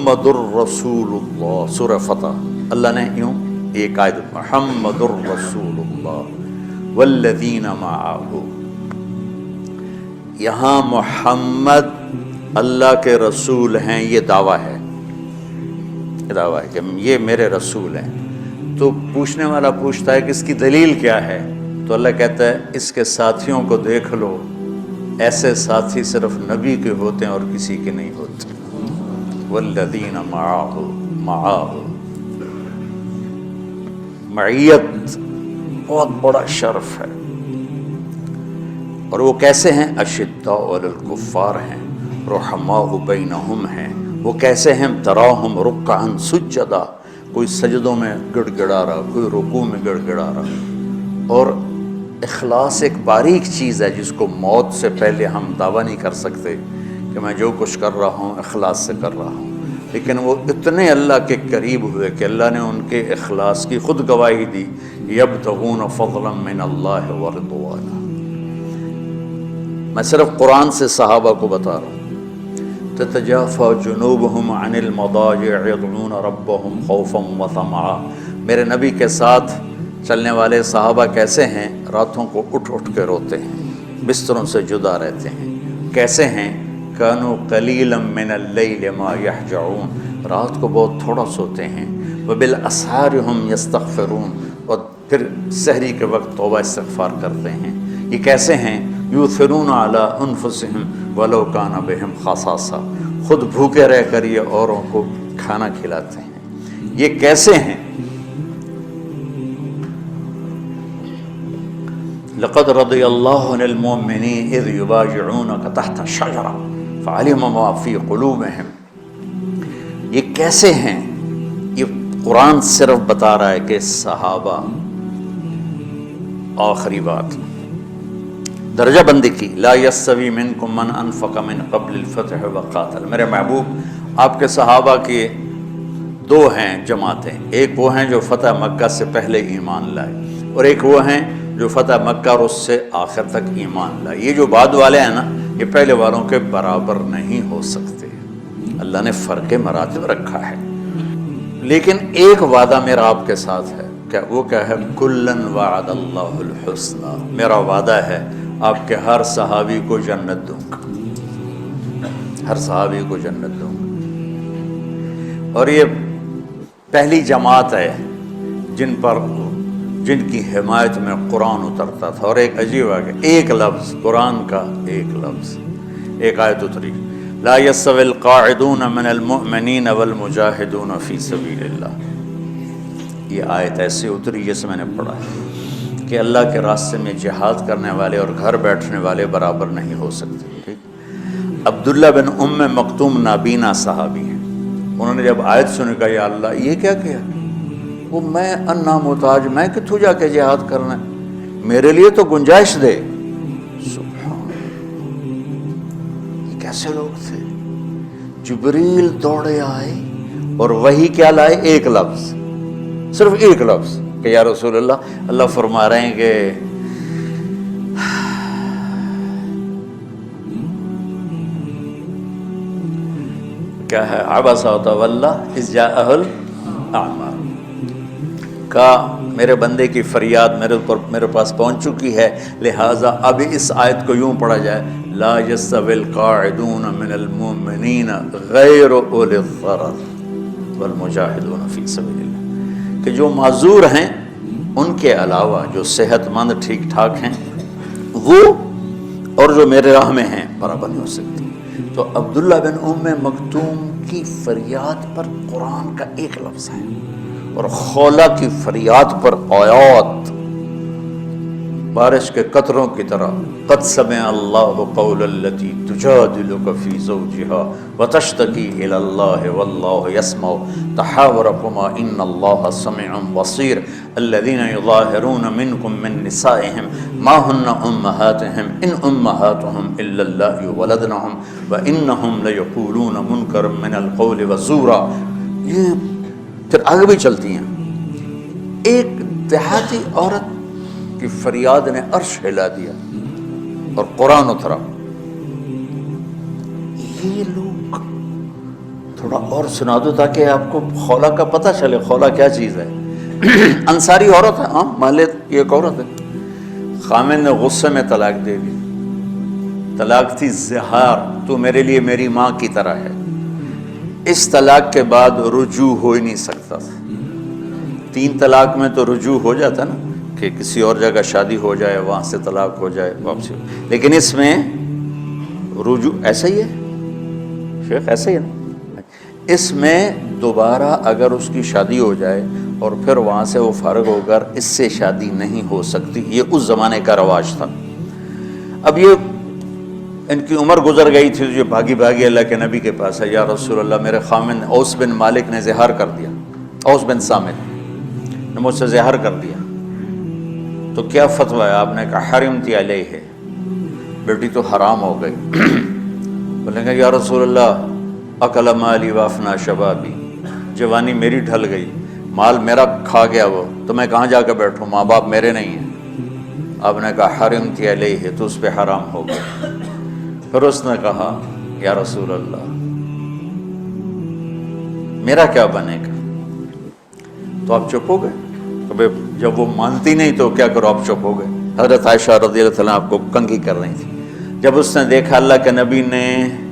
محمد الرسول اللہ، سورہ فتح، اللہ نے یوں ایک آیت محمد الرسول اللہ والذین معہ، یہاں محمد اللہ کے رسول ہیں، یہ دعویٰ ہے، کہ یہ میرے رسول ہیں۔ تو پوچھنے والا پوچھتا ہے کہ اس کی دلیل کیا ہے؟ تو اللہ کہتا ہے اس کے ساتھیوں کو دیکھ لو، ایسے ساتھی صرف نبی کے ہوتے ہیں اور کسی کے نہیں ہوتے۔ والذین معہ، معیت بہت بڑا شرف ہے۔ اور وہ کیسے ہیں؟ اشداء علی الکفار ہیں، رحماء بینہم ہیں۔ وہ کیسے ہیں؟ تراہم رکعا سجدا، کوئی سجدوں میں گڑ گڑا رہا، کوئی رکوع میں گڑ گڑا رہا۔ اور اخلاص ایک باریک چیز ہے جس کو موت سے پہلے ہم دعویٰ نہیں کر سکتے کہ میں جو کچھ کر رہا ہوں اخلاص سے کر رہا ہوں، لیکن وہ اتنے اللہ کے قریب ہوئے کہ اللہ نے ان کے اخلاص کی خود گواہی دی، یبتغون فضلا من اللہ ورضوانا۔ میں صرف قرآن سے صحابہ کو بتا رہا ہوں۔ تتجافى جنوبهم عن المضاجع يدعون ربهم خوفا وطمعا، میرے نبی کے ساتھ چلنے والے صحابہ کیسے ہیں؟ راتوں کو اٹھ اٹھ کے روتے ہیں، بستروں سے جدا رہتے ہیں۔ کیسے ہیں؟ كانوا قليلا من الليل ما يهجعون، رات کو بہت تھوڑا سوتے ہیں۔ وبالاسحار هم يستغفرون، اور پھر سحری کے وقت توبہ استغفار کرتے ہیں۔ یہ کیسے ہیں؟ یؤثرون علی انفسهم ولو کان بهم خصاصہ، خود بھوکے رہ کر یہ اوروں کو کھانا کھلاتے ہیں۔ یہ کیسے ہیں؟ لقد رضی اللہ عن المؤمنین اذ یبایعونک تحت الشجرہ فعلم ما فی قلوبہم۔ یہ کیسے ہیں؟ یہ قرآن صرف بتا رہا ہے کہ صحابہ، آخری بات درجہ بندی کی، لا یستوی منکم من انفق من قبل الفتح وقاتل۔ میرے محبوب، آپ کے صحابہ کے دو ہیں جماعتیں، ایک وہ ہیں جو فتح مکہ سے پہلے ایمان لائے، اور ایک وہ ہیں جو فتح مکہ اور اس سے آخر تک ایمان لائے۔ یہ جو بعد والے ہیں نا، یہ پہلے والوں کے برابر نہیں ہو سکتے، اللہ نے فرق مراتب رکھا ہے۔ لیکن ایک وعدہ میرا آپ کے ساتھ ہے، کیا وہ کیا ہے؟ کلن وعد اللہ الحسنى، میرا وعدہ ہے آپ کے ہر صحابی کو جنت دوں گا، ہر صحابی کو جنت دوں گا۔ اور یہ پہلی جماعت ہے جن کی حمایت میں قرآن اترتا تھا۔ اور ایک عجیب ہے کہ ایک لفظ قرآن کا، ایک لفظ، ایک آیت اتری، لا یستوی القاعدون من المؤمنین والمجاہدون فی سبیل اللہ۔ یہ آیت ایسے اتری جیسے میں نے پڑھا ہے کہ اللہ کے راستے میں جہاد کرنے والے اور گھر بیٹھنے والے برابر نہیں ہو سکتے۔ ٹھیک، عبداللہ بن ام مکتوم نابینا صحابی ہیں، انہوں نے جب آیت سنی کہا یا اللہ یہ کیا کیا؟ وہ میں انا محتاج، میں کتوں جا کے جہاد کرنا ہے، میرے لیے تو گنجائش دے۔ سبحان، یہ کیسے لوگ تھے؟ جبریل دوڑے آئے اور وہی کیا لائے؟ ایک لفظ، صرف ایک لفظ کہ یا رسول اللہ، اللہ فرما رہے ہیں کہ کیا ہے؟ عبس وتولی اذ جاءہ الاعمى، کا میرے بندے کی فریاد میرے پاس پہنچ چکی ہے، لہٰذا اب اس آیت کو یوں پڑھا جائے، لا یستوی القاعدون من المؤمنین غیر اولی الضرر والمجاہدون فی سبیل اللہ، کہ جو معذور ہیں ان کے علاوہ جو صحت مند ٹھیک ٹھاک ہیں وہ اور جو میرے راہ میں ہیں برابر نہیں ہو سکتی۔ تو عبداللہ بن ام مکتوم کی فریاد پر قرآن کا ایک لفظ ہے، اور خولہ کی فریاد پر آیات بارش کے قطروں کی طرح، قد سمع اللہ قول التی تجادلک فی زوجہا وتشتکی الی اللہ واللہ یسمع تحاورکما ان اللہ سمیع بصیر الذین یظاہرون منکم من نسائہم ما ہن امہاتہم ان امہاتہم الا اللہ ولدنہم وانہم لیقولون منکرا من القول وزورا۔ یہ پھر آگے بھی چلتی ہیں۔ ایک دیہاتی عورت کی فریاد نے عرش ہلا دیا اور قرآن اترا۔ یہ لوگ تھوڑا اور سنا دو تاکہ آپ کو خولا کا پتہ چلے، خولا کیا چیز ہے۔ انصاری عورت ہے، ہاں مالک یہ ایک عورت ہے، خامن نے غصے میں طلاق دے دی، طلاق تھی زہار، تو میرے لیے میری ماں کی طرح ہے۔ اس طلاق کے بعد رجوع ہو ہی نہیں سکتا تھا۔ 3 طلاق میں تو رجوع ہو جاتا نا، کہ کسی اور جگہ شادی ہو جائے، وہاں سے طلاق ہو جائے، واپسی ہو، لیکن اس میں رجوع ایسا ہی ہے شیخ، ایسا ہی ہے نا، اس میں دوبارہ اگر اس کی شادی ہو جائے اور پھر وہاں سے وہ فارغ ہو کر اس سے شادی نہیں ہو سکتی، یہ اس زمانے کا رواج تھا۔ اب یہ ان کی عمر گزر گئی تھی، جو بھاگی بھاگی اللہ کے نبی کے پاس ہے، یا رسول اللہ میرے خامن اوس بن مالک نے زہار کر دیا، اوس بن صامت نے مجھ سے زہار کر دیا، تو کیا فتویٰ ہے؟ آپ نے کہا حرمتی علیہ ہے، بیٹی تو حرام ہو گئی۔ بولیں گے یا رسول اللہ اکل مالی وافنا شبابی، جوانی میری ڈھل گئی، مال میرا کھا گیا وہ، تو میں کہاں جا کے بیٹھوں، ماں باپ میرے نہیں ہیں۔ آپ نے کہا حرمتی علیہ ہے، تو اس پہ حرام ہو گیا۔ پھر اس نے کہا یا رسول اللہ میرا کیا بنے گا؟ تو آپ چپ ہو گئے، جب وہ مانتی نہیں تو کیا کرو، آپ چپ ہو گئے۔ حضرت عائشہ رضی اللہ عنہ آپ کو کنگھی کر رہی تھی، جب اس نے دیکھا اللہ کے نبی نے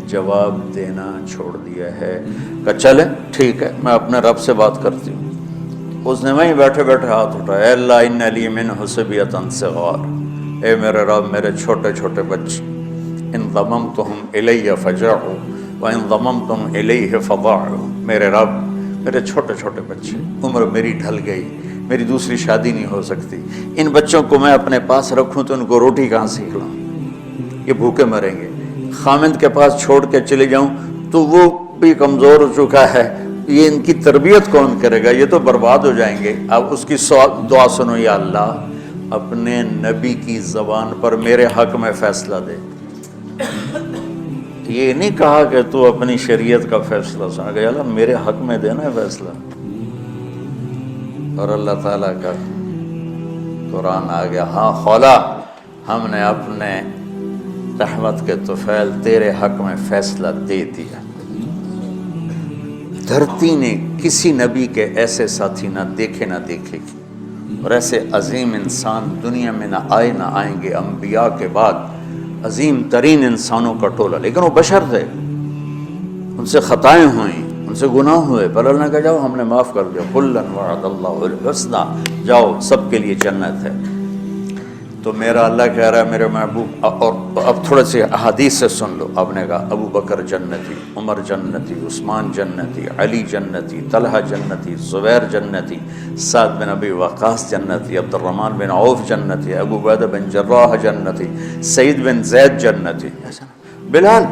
جواب دینا چھوڑ دیا ہے، کہا چلے ٹھیک ہے میں اپنے رب سے بات کرتی ہوں۔ اس نے وہیں بیٹھے بیٹھے ہاتھ اٹھایا، اے اللہ ان لی من حسبیۃ صغار، اے میرے رب میرے چھوٹے چھوٹے بچے، ان ضممتہم الی فجعوا وان ضممتم الیہ فضاعوا، میرے رب میرے چھوٹے چھوٹے بچے، عمر میری ڈھل گئی، میری دوسری شادی نہیں ہو سکتی، ان بچوں کو میں اپنے پاس رکھوں تو ان کو روٹی کہاں سے کھلاؤں، یہ بھوکے مریں گے، خامند کے پاس چھوڑ کے چلے جاؤں تو وہ بھی کمزور ہو چکا ہے، یہ ان کی تربیت کون کرے گا، یہ تو برباد ہو جائیں گے۔ اب اس کی دعا سنو، یا اللہ اپنے نبی کی زبان پر میرے حق میں فیصلہ دے۔ یہ نہیں کہا کہ تو اپنی شریعت کا فیصلہ سنا، کہ اللہ میرے حق میں دینا ہے فیصلہ، اور اللہ تعالیٰ کا قرآن آ گیا، ہاں خولا ہم نے اپنے رحمت کے طفیل تیرے حق میں فیصلہ دے دیا۔ دھرتی نے کسی نبی کے ایسے ساتھی نہ دیکھے نہ دیکھے گی، اور ایسے عظیم انسان دنیا میں نہ آئیں گے، انبیاء کے بعد عظیم ترین انسانوں کا ٹولہ، لیکن وہ بشر تھے، ان سے خطائیں ہوئیں، ان سے گناہ ہوئے، پر اللہ نے کہا جاؤ ہم نے معاف کر دیا، کلا وعد اللہ الحسنى، جاؤ سب کے لیے جنت ہے۔ تو میرا اللہ کہہ رہا ہے میرے محبوب، اور اب تھوڑے سے احادیث سے سن لو، آپ نے کہا ابو بکر جنتی، عمر جنتی، عثمان جنتی، علی جنتی، طلحہ جنتی، زبیر جنتی، سعد بن ابی وقاص جنتی، عبد الرحمن بن عوف جنتی، ابو عبیدہ بن جراح جنتی، سعید بن زید جنتی، بلال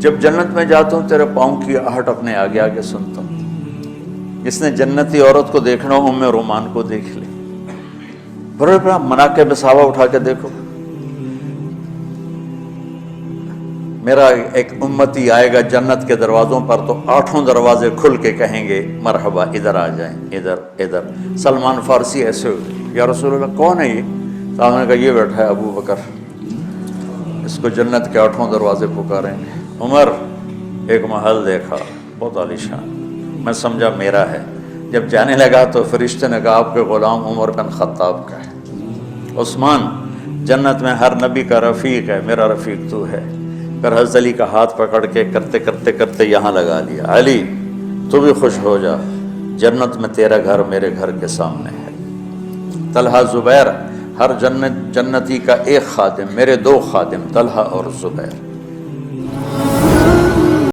جب جنت میں جاتا ہوں تیرے پاؤں کی آہٹ اپنے آگے آگے سنتا ہوں۔ جس نے جنتی عورت کو دیکھنا ہو ام رومان کو دیکھ لے، بڑے بڑا مناقب صحابہ اٹھا کے دیکھو۔ میرا ایک امتی آئے گا جنت کے دروازوں پر تو 8 دروازے کھل کے کہیں گے مرحبا ادھر آ جائیں، ادھر ادھر۔ سلمان فارسی ایسے ہوئے، یا رسول اللہ کون ہے یہ؟ صاحب نے کہا یہ بیٹھا ہے ابو بکر، اس کو جنت کے 8 دروازے پکاریں گے۔ عمر ایک محل دیکھا بہت عالیشان، میں سمجھا میرا ہے، جب جانے لگا تو فرشتے نے کہا آپ کے غلام عمر بن خطاب کا ہے۔ عثمان جنت میں ہر نبی کا رفیق ہے، میرا رفیق تو ہے۔ پھر حضرت علی کا ہاتھ پکڑ کے کرتے کرتے کرتے یہاں لگا لیا، علی تو بھی خوش ہو جا، جنت میں تیرا گھر میرے گھر کے سامنے ہے۔ طلحہ زبیر، ہر جنتی کا ایک خادم، میرے 2 خادم طلحہ اور زبیر۔